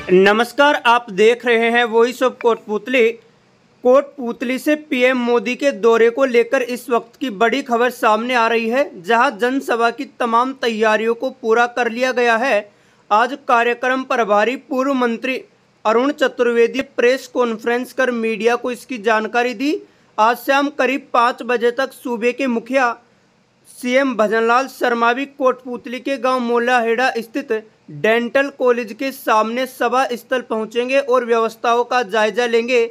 नमस्कार, आप देख रहे हैं वॉइस ऑफ कोटपुतली। कोटपुतली से पीएम मोदी के दौरे को लेकर इस वक्त की बड़ी खबर सामने आ रही है, जहां जनसभा की तमाम तैयारियों को पूरा कर लिया गया है। आज कार्यक्रम प्रभारी पूर्व मंत्री अरुण चतुर्वेदी प्रेस कॉन्फ्रेंस कर मीडिया को इसकी जानकारी दी। आज शाम करीब 5 बजे तक सूबे के मुखिया सीएम भजनलाल शर्मा भी कोटपुतली के गांव मोलाहेड़ा स्थित डेंटल कॉलेज के सामने सभा स्थल पहुंचेंगे और व्यवस्थाओं का जायजा लेंगे।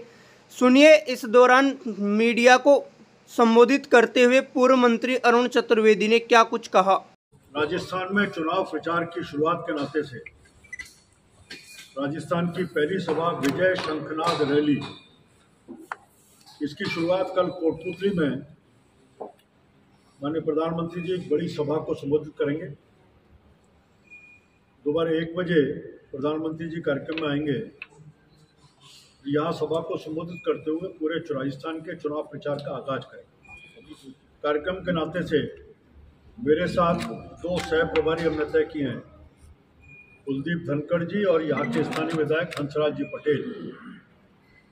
सुनिए इस दौरान मीडिया को संबोधित करते हुए पूर्व मंत्री अरुण चतुर्वेदी ने क्या कुछ कहा। राजस्थान में चुनाव प्रचार की शुरुआत के नाते से राजस्थान की पहली सभा विजय शंखनाद रैली, इसकी शुरुआत कल कोटपुतली में माननीय प्रधानमंत्री जी एक बड़ी सभा को संबोधित करेंगे। दोपहर 1 बजे प्रधानमंत्री जी कार्यक्रम में आएंगे। यहाँ सभा को संबोधित करते हुए पूरे राजस्थान के चुनाव प्रचार का आगाज करेंगे। कार्यक्रम के नाते से मेरे साथ 2 सह प्रभारी हमने तय किए हैं, कुलदीप धनखड़ जी और यहाँ के स्थानीय विधायक हंसराज जी पटेल।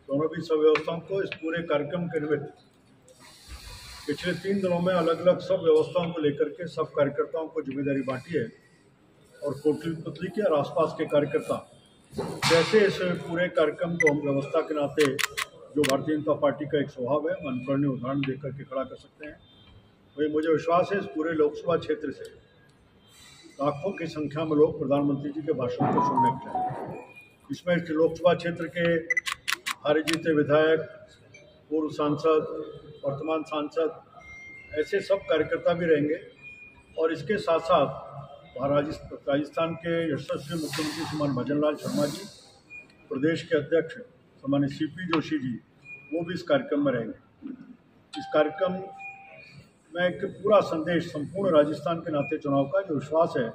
दोनों भी सब व्यवस्थाओं को इस पूरे कार्यक्रम के निमित्त पिछले 3 दिनों में अलग अलग सब व्यवस्थाओं को लेकर के सब कार्यकर्ताओं को जिम्मेदारी बांटी है और कोटपुतली के और आसपास के कार्यकर्ता जैसे इस पूरे कार्यक्रम को हम व्यवस्था के नाते जो भारतीय जनता पार्टी का एक स्वभाव है, अनुकरणीय उदाहरण देकर के खड़ा कर सकते हैं। वही मुझे विश्वास है इस पूरे लोकसभा क्षेत्र से लाखों की संख्या में लोग प्रधानमंत्री जी के भाषण को सुनने के लिए। इसमें लोकसभा क्षेत्र के हारे जीते विधायक, पूर्व सांसद, वर्तमान सांसद, ऐसे सब कार्यकर्ता भी रहेंगे और इसके साथ साथ राजस्थान के यशस्वी मुख्यमंत्री श्रीमान भजनलाल शर्मा जी, प्रदेश के अध्यक्ष सामान्य सीपी जोशी जी, वो भी इस कार्यक्रम में रहेंगे। इस कार्यक्रम में एक पूरा संदेश संपूर्ण राजस्थान के नाते चुनाव का जो विश्वास है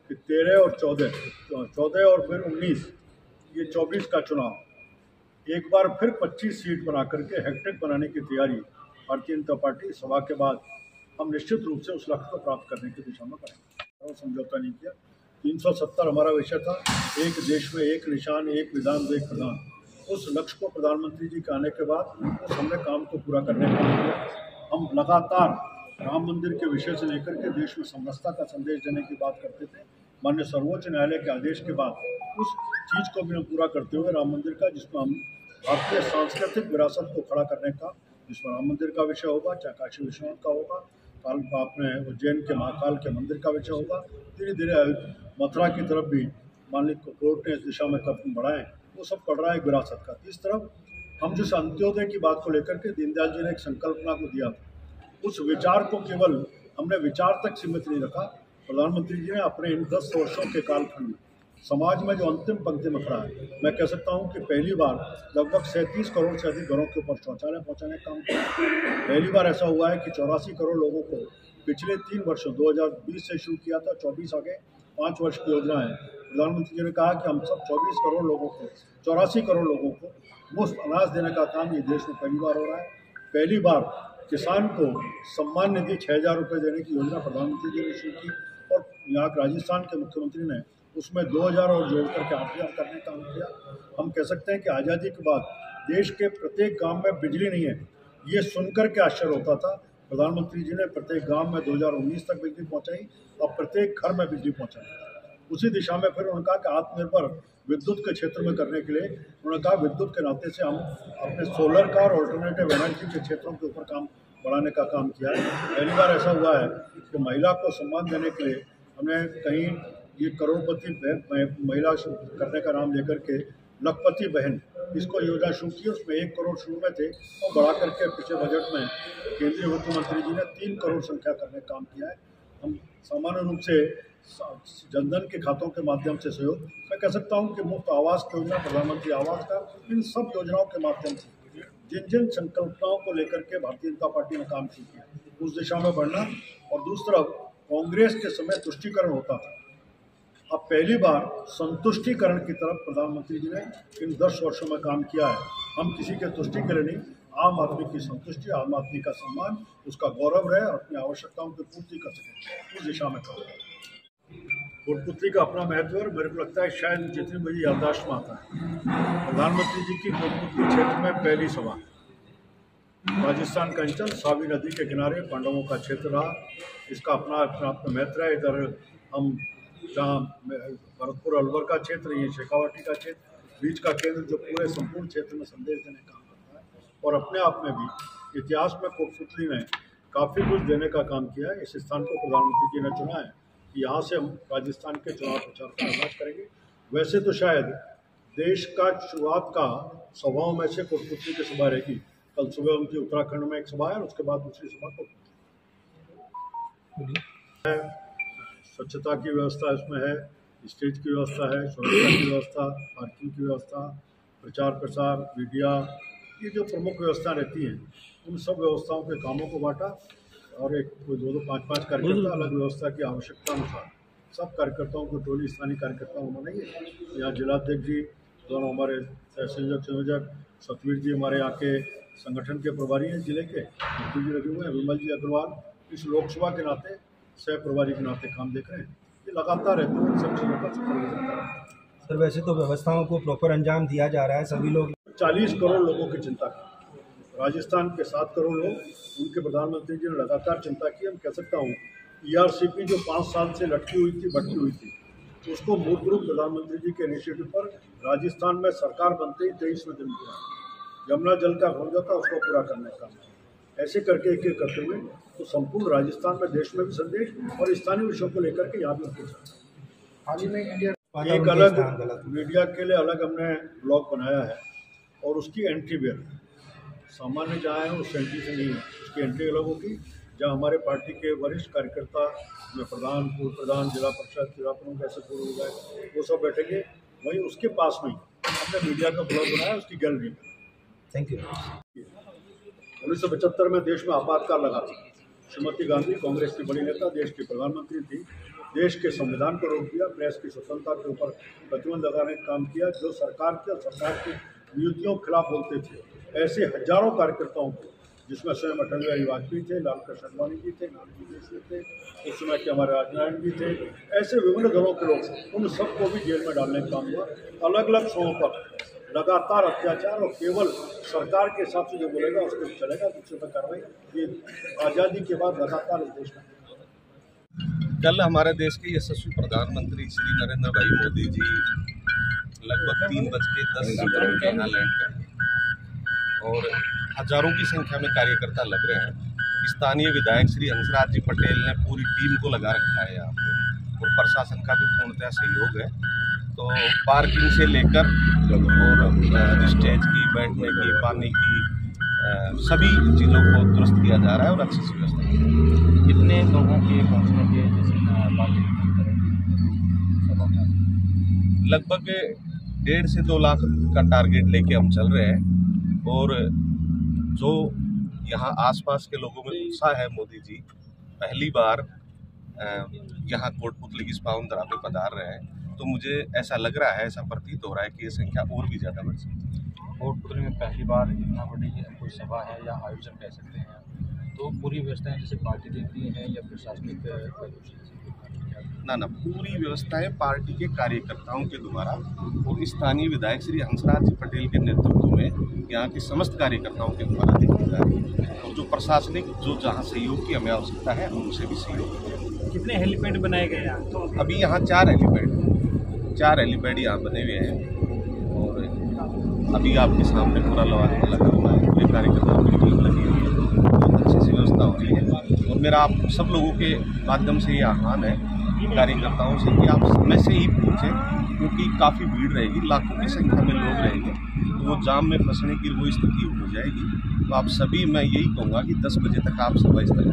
कि 13 और 14 और फिर 19, ये 24 का चुनाव एक बार फिर 25 सीट बना करके हैट्रिक बनाने की तैयारी भारतीय जनता पार्टी सभा के बाद हम निश्चित रूप से उस लक्ष्य को प्राप्त करने की दिशा में करेंगे। समझौता नहीं किया। 370 हमारा विषय था, एक देश में एक निशान, एक विधान, एक प्रधान। उस लक्ष्य को प्रधानमंत्री जी के आने के बाद उस हमने काम को पूरा करने का किया। हम लगातार राम मंदिर के विषय से लेकर के देश में समरसता का संदेश देने की बात करते थे। माननीय सर्वोच्च न्यायालय के आदेश के बाद उस चीज़ को भी हम पूरा करते हुए राम मंदिर का, जिसमें हम भारतीय सांस्कृतिक विरासत को खड़ा करने का, जिसमें राम मंदिर का विषय होगा, चाहे काशी विश्वनाथ का होगा, काल आपने उज्जैन के महाकाल के मंदिर का विषय होगा, धीरे धीरे मथुरा की तरफ भी माननीय कोर्ट ने इस दिशा में कदम बढ़ाए, वो सब पड़ रहा है विरासत का। इस तरफ हम जिस अंत्योदय की बात को लेकर के दीनदयाल जी ने एक संकल्पना को दिया था, उस विचार को केवल हमने विचार तक सीमित नहीं रखा। प्रधानमंत्री जी ने अपने इन 10 वर्षों के कालखंड में समाज में जो अंतिम पंक्ति में खड़ा है, मैं कह सकता हूं कि पहली बार लगभग 37 करोड़ से अधिक घरों के ऊपर शौचालय पहुंचाने का काम किया। पहली बार ऐसा हुआ है कि 84 करोड़ लोगों को पिछले 3 वर्षों 2020 से शुरू किया था, 24 आगे 5 वर्ष की योजना है। प्रधानमंत्री जी ने कहा कि हम सब 84 करोड़ लोगों को मुफ्त अनाज देने का काम ये देश में पहली बार हो रहा है। पहली बार किसान को सम्मान निधि 6,000 रुपये देने की योजना प्रधानमंत्री जी ने शुरू की और यहाँ राजस्थान के मुख्यमंत्री ने उसमें 2,000 और जोड़ करके 8,000 करने का काम किया। हम कह सकते हैं कि आज़ादी के बाद देश के प्रत्येक गांव में बिजली नहीं है, ये सुनकर के आश्चर्य होता था। प्रधानमंत्री जी ने प्रत्येक गांव में 2019 तक बिजली पहुंचाई और प्रत्येक घर में बिजली पहुंचाई। उसी दिशा में फिर उन्होंने कहा कि आत्मनिर्भर विद्युत के क्षेत्र में करने के लिए उन्होंने कहा विद्युत के नाते से हम अपने सोलर का और ऑल्टरनेटिव एनर्जी के क्षेत्रों के ऊपर काम बढ़ाने का काम किया है। पहली बार ऐसा हुआ है कि महिला को सम्मान देने के लिए हमने कहीं ये करोड़पति महिला करने का नाम लेकर के लखपति बहन इसको योजना शुरू की। उसमें 1 करोड़ शुरू में थे और बढ़ा करके पिछले बजट में केंद्रीय वित्त मंत्री जी ने 3 करोड़ संख्या करने का काम किया है। हम सामान्य रूप से जनधन के खातों के माध्यम से सहयोग, मैं कह सकता हूँ कि मुफ्त आवास योजना, प्रधानमंत्री आवास का, इन सब योजनाओं के माध्यम से जिन जिन संकल्पनाओं को लेकर के भारतीय जनता पार्टी ने काम शुरू किया उस दिशा में बढ़ना। और दूसरी तरफ कांग्रेस के समय तुष्टीकरण होता था, अब पहली बार संतुष्टिकरण की तरफ प्रधानमंत्री जी ने इन 10 वर्षों में काम किया है। हम किसी के तुष्टि के लिए नहीं, आम आदमी की संतुष्टि, आम आदमी का सम्मान, उसका गौरव रहे और अपनी आवश्यकताओं की पूर्ति कर सके, उस दिशा में काम। कोटपुतली का अपना महत्व है और मेरे को लगता है शायद जितनी मुझे याददाश्त में आता है, प्रधानमंत्री जी की कोटपुतली क्षेत्र में पहली सभा, राजस्थान का अंचल सावी नदी के किनारे पांडवों का क्षेत्र रहा। इसका अपना महत्व है। इधर हम जहाँ भरतपुर अलवर का क्षेत्र, ये शेखावाटी का क्षेत्र, बीच का केंद्र जो पूरे संपूर्ण क्षेत्र में संदेश देने का काम करता है। और अपने आप में भी इतिहास में कोटपुतली ने काफ़ी कुछ देने का काम किया है। इस स्थान को प्रधानमंत्री जी ने चुना है कि यहाँ से हम राजस्थान के चुनाव प्रचार का आगाज करेंगे। वैसे तो शायद देश का शुरुआत का सभाओं में से कोटपुतली की सभा रहेगी। कल सुबह उनकी उत्तराखंड में एक सभा है और उसके बाद दूसरी सभा कोटपुतली है। स्वच्छता की व्यवस्था इसमें है, स्टेज की व्यवस्था है, सुरक्षा की व्यवस्था, पार्किंग की व्यवस्था, प्रचार प्रसार, मीडिया, ये जो प्रमुख व्यवस्था रहती हैं उन सब व्यवस्थाओं के कामों को बांटा और एक कोई 2-5 कार्यकर्ता अलग व्यवस्था की आवश्यकता अनुसार सब कार्यकर्ताओं को टोली स्थानीय कार्यकर्ताओं को बनाइए। यहाँ जिलाध्यक्ष जी, दोनों हमारे संयोजक, सतवीर जी हमारे यहाँ के संगठन के प्रभारी हैं जिले के, जी लगे हुए हैं, विमल जी अग्रवाल इस लोकसभा के नाते सह प्रभारी के नाते काम देख रहे हैं। ये लगातार रहते हैं, सब चीज़ों का सुपरविजन कर रहे हैं। सर वैसे तो व्यवस्थाओं को प्रॉपर अंजाम दिया जा रहा है, सभी लोग 40 करोड़ लोगों की चिंता की, राजस्थान के 7 करोड़ लोग, उनके प्रधानमंत्री जी ने लगातार चिंता की। हम कह सकता हूँ ERCP जो 5 साल से लटकी हुई थी, भटकी हुई थी, उसको मूल रूप प्रधानमंत्री जी के इनिशिएटिव पर राजस्थान में सरकार बनते ही 23वें दिन पूरा यमुना जल का घोंजा था उसको पूरा करने का ऐसे करके एक करते हुए तो संपूर्ण राजस्थान में देश में भी संदेश और स्थानीय विषयों को लेकर के यहाँ भी हाल ही में इंडिया एक अलग मीडिया के लिए अलग हमने ब्लॉग बनाया है और उसकी एंट्री भी अलग, सामान्य जहाँ है उस एंट्री से नहीं है, उसकी एंट्री अलग होगी। जहाँ हमारे पार्टी के वरिष्ठ कार्यकर्ता में प्रधान, पूर्व प्रधान, जिला परिषद, जिला प्रमुख ऐसे पूर्व हो गए, वो सब बैठेंगे। वहीं उसके पास में हमने मीडिया का ब्लॉग बनाया, उसकी गैलरी में। Thank you. 1975 में देश में आपातकाल लगा था। श्रीमती गांधी कांग्रेस की बड़ी नेता, देश की प्रधानमंत्री थी, देश के संविधान को रोक दिया, प्रेस की स्वतंत्रता के ऊपर प्रतिबंध लगाने का काम किया। जो सरकार के और सरकार की नीतियों के खिलाफ बोलते थे, ऐसे हजारों कार्यकर्ताओं को, जिसमें स्वयं अटल बिहारी वाजपेयी थे, लाल कृष्ण अडवाणी जी थे, नानाजी देशमुख थे, उस समय के हमारे राजनारायण जी थे, ऐसे विभिन्न दलों के लोग, उन सबको भी जेल में डालने का काम हुआ। अलग अलग शों पर लगातार अत्याचार और केवल सरकार के हिसाब से जो बोलेगा उसको चलेगा, दूसरे पर कार्रवाई। ये आज़ादी के बाद लगातार इस देश में। कल हमारे देश के यशस्वी प्रधानमंत्री श्री नरेंद्र भाई मोदी जी लगभग 3:10 के यहाँ लैंड करेंगे और हजारों की संख्या में कार्यकर्ता लग रहे हैं। स्थानीय विधायक श्री हंसराज जी पटेल ने पूरी टीम को लगा रखा है यहाँ पे और प्रशासन का भी पूर्णतः सहयोग है। तो पार्किंग से लेकर और स्टेज की, बैठने की, पानी की, सभी चीज़ों को दुरुस्त किया जा रहा है और अच्छी से व्यवस्था की जा रही है। कितने लोगों के पहुँचने के लगभग 1.5 से 2 लाख का टारगेट लेके हम चल रहे हैं और जो यहाँ आसपास के लोगों में उत्साह है, मोदी जी पहली बार यहाँ कोटपुतली की पावन धरा पे पधार रहे हैं, तो मुझे ऐसा लग रहा है, ऐसा प्रतीत हो रहा है कि ये संख्या और भी ज़्यादा बढ़ सकती है। कोटपुतली में पहली बार इतना बड़ी कोई सभा है या आयोजन कह सकते हैं, तो पूरी व्यवस्थाएं जैसे पार्टी देती है या प्रशासनिक ना पूरी व्यवस्थाएं पार्टी के कार्यकर्ताओं के द्वारा और स्थानीय विधायक श्री हंसराज जी पटेल के नेतृत्व में यहाँ के समस्त कार्यकर्ताओं के द्वारा देखी जा रही है और जो प्रशासनिक जो जहाँ सहयोग की हमें आवश्यकता है उनसे भी सहयोग। कितने हेलीपैड बनाए गए यहाँ? तो अभी यहाँ 4 हेलीपैड यहाँ बने हुए हैं और अभी आपके सामने पूरा लवाजमा लगा हुआ है, पूरे कार्यकर्ताओं की टीम लगी हुई है, बहुत अच्छी सी व्यवस्था हो रही है। और मेरा आप सब लोगों के माध्यम से ये आह्वान है कार्यकर्ताओं से कि आप समय से ही पहुँचें, क्योंकि काफ़ी भीड़ रहेगी, लाखों की संख्या में लोग रहेंगे, तो वो जाम में फंसने की वो स्थिति हो जाएगी। तो आप सभी, मैं यही कहूँगा कि 10 बजे तक आप सभा स्थल